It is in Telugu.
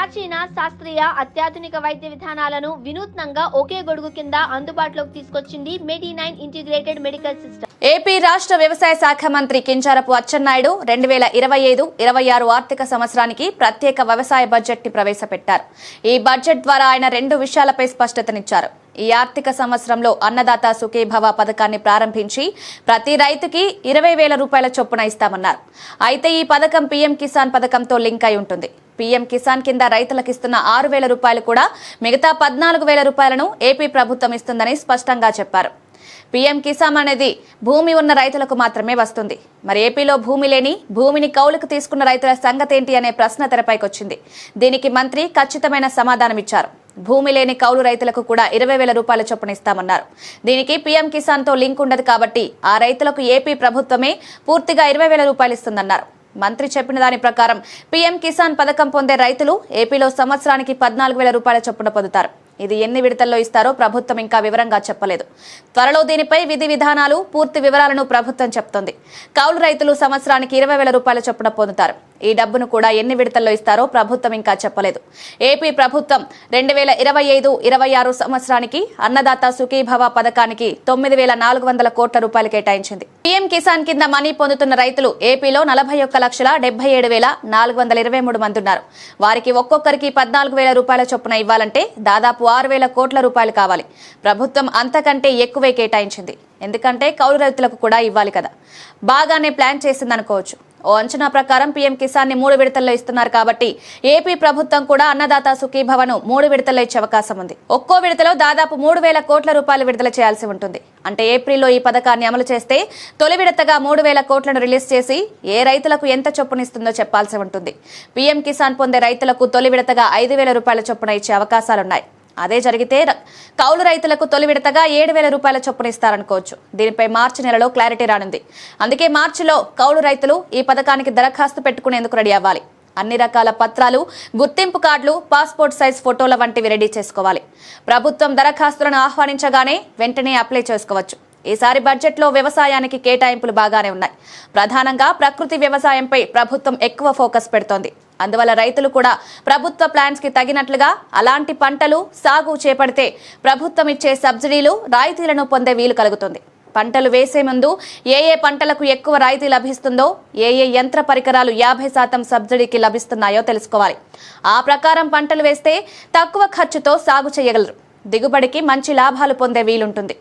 ప్రాచీన శాస్త్రీయ అత్యాధునిక వైద్య విధానాలను వినూత్నంగా ఒకే గొడుగు కింద అందుబాటులోకి తీసుకొచ్చింది మెడి9 ఇంటిగ్రేటెడ్ మెడికల్ సిస్టమ్. ఏపీ రాష్ట్ర వ్యవసాయ శాఖ మంత్రి కింజారపు అచ్చెన్నాయుడు 2025-26 ఆర్థిక సంవత్సరానికి ప్రత్యేక వ్యవసాయ బడ్జెట్ ని ప్రవేశపెట్టారు. ఈ బడ్జెట్ ద్వారా ఆయన 2 విషయాలపై స్పష్టతనిచ్చారు. ఈ ఆర్థిక సంవత్సరంలో అన్నదాత సుఖీభవ పథకాన్ని ప్రారంభించి ప్రతి రైతుకి 20,000 రూపాయల చొప్పున ఇస్తామన్నారు. అయితే ఈ పథకం పీఎం కిసాన్ పథకంతో లింక్ అయి ఉంటుంది. పీఎం కిసాన్ కింద రైతులకు ఇస్తున్న 6,000 రూపాయలు కూడా మిగతా 14,000 రూపాయలను ఏపీ ప్రభుత్వం ఇస్తుందని స్పష్టంగా చెప్పారు. పీఎం కిసాన్ అనేది భూమి ఉన్న రైతులకు మాత్రమే వస్తుంది. మరి ఏపీలో భూమి లేని, భూమిని కౌలుకు తీసుకున్న రైతుల సంగతేంటి అనే ప్రశ్న తెరపైకొచ్చింది. దీనికి మంత్రి ఖచ్చితమైన సమాధానమిచ్చారు. భూమి లేని కౌలు రైతులకు కూడా 20,000 రూపాయల చొప్పున ఇస్తామన్నారు. దీనికి పీఎం కిసాన్ తో లింక్ ఉండదు కాబట్టి ఆ రైతులకు ఏపీ ప్రభుత్వమే పూర్తిగా 20,000 రూపాయలు ఇస్తుందన్నారు. మంత్రి చెప్పిన దాని ప్రకారం పీఎం కిసాన్ పథకం పొందే రైతులు ఏపీలో సంవత్సరానికి 14,000 రూపాయల చొప్పున పొందుతారు. ఇది ఎన్ని విడతల్లో ఇస్తారో ప్రభుత్వం ఇంకా వివరంగా చెప్పలేదు. త్వరలో దీనిపై విధి విధానాలు, పూర్తి వివరాలను ప్రభుత్వం చెప్తోంది. కౌలు రైతులు సంవత్సరానికి 20,000 రూపాయల చొప్పున పొందుతారు. ఈ డబ్బును కూడా ఎన్ని విడతల్లో ఇస్తారో ప్రభుత్వం ఇంకా చెప్పలేదు. ఏపీ ప్రభుత్వం 2025-26 సంవత్సరానికి అన్నదాత సుఖీభవ పథకానికి 9,400 కోట్ల రూపాయలు కేటాయించింది. పీఎం కిసాన్ కింద మనీ పొందుతున్న రైతులు ఏపీలో 41,77,423 మంది ఉన్నారు. వారికి ఒక్కొక్కరికి 14,000 రూపాయల చొప్పున ఇవ్వాలంటే దాదాపు 6,000 కోట్ల రూపాయలు కావాలి. ప్రభుత్వం అంతకంటే ఎక్కువే కేటాయించింది. ఎందుకంటే కౌలు రైతులకు కూడా ఇవ్వాలి కదా. బాగానే ప్లాన్ చేసిందనుకోవచ్చు. ఓ అంచనా ప్రకారం పీఎం కిసాన్ ని 3 విడతల్లో ఇస్తున్నారు కాబట్టి ఏపీ ప్రభుత్వం కూడా అన్నదాత సుఖీభవను 3 విడతల్లో ఇచ్చే అవకాశం ఉంది. ఒక్కో విడతలో దాదాపు 3,000 కోట్ల రూపాయలు విడుదల చేయాల్సి ఉంటుంది. అంటే ఏప్రిల్లో ఈ పథకాన్ని అమలు చేస్తే తొలి విడతగా 3,000 కోట్లను రిలీజ్ చేసి ఏ రైతులకు ఎంత చొప్పునిస్తుందో చెప్పాల్సి ఉంటుంది. పీఎం కిసాన్ పొందే రైతులకు తొలి విడతగా 5,000 రూపాయల చొప్పున ఇచ్చే అవకాశాలున్నాయి. అదే జరిగితే కౌలు రైతులకు తొలి విడతగా 7,000 రూపాయల చొప్పున ఇస్తారనుకోవచ్చు. దీనిపై మార్చి నెలలో క్లారిటీ రానుంది. అందుకే మార్చిలో కౌలు రైతులు ఈ పథకానికి దరఖాస్తు పెట్టుకునేందుకు రెడీ అవ్వాలి. అన్ని రకాల పత్రాలు, గుర్తింపు కార్డులు, పాస్పోర్ట్ సైజ్ ఫోటోల వంటివి రెడీ చేసుకోవాలి. ప్రభుత్వం దరఖాస్తులను ఆహ్వానించగానే వెంటనే అప్లై చేసుకోవచ్చు. ఈసారి బడ్జెట్లో వ్యవసాయానికి కేటాయింపులు బాగానే ఉన్నాయి. ప్రధానంగా ప్రకృతి వ్యవసాయంపై ప్రభుత్వం ఎక్కువ ఫోకస్ పెడుతోంది. అందువల్ల రైతులు కూడా ప్రభుత్వ ప్లాన్స్ కి తగినట్లుగా అలాంటి పంటలు సాగు చేపడితే ప్రభుత్వం ఇచ్చే సబ్సిడీలు, రాయితీలను పొందే వీలు కలుగుతుంది. పంటలు వేసే ముందు ఏ పంటలకు ఎక్కువ రాయితీ లభిస్తుందో, ఏ యంత్ర పరికరాలు 50% సబ్సిడీకి లభిస్తున్నాయో తెలుసుకోవాలి. ఆ ప్రకారం పంటలు వేస్తే తక్కువ ఖర్చుతో సాగు చేయగలరు. దిగుబడికి మంచి లాభాలు పొందే వీలుంటుంది.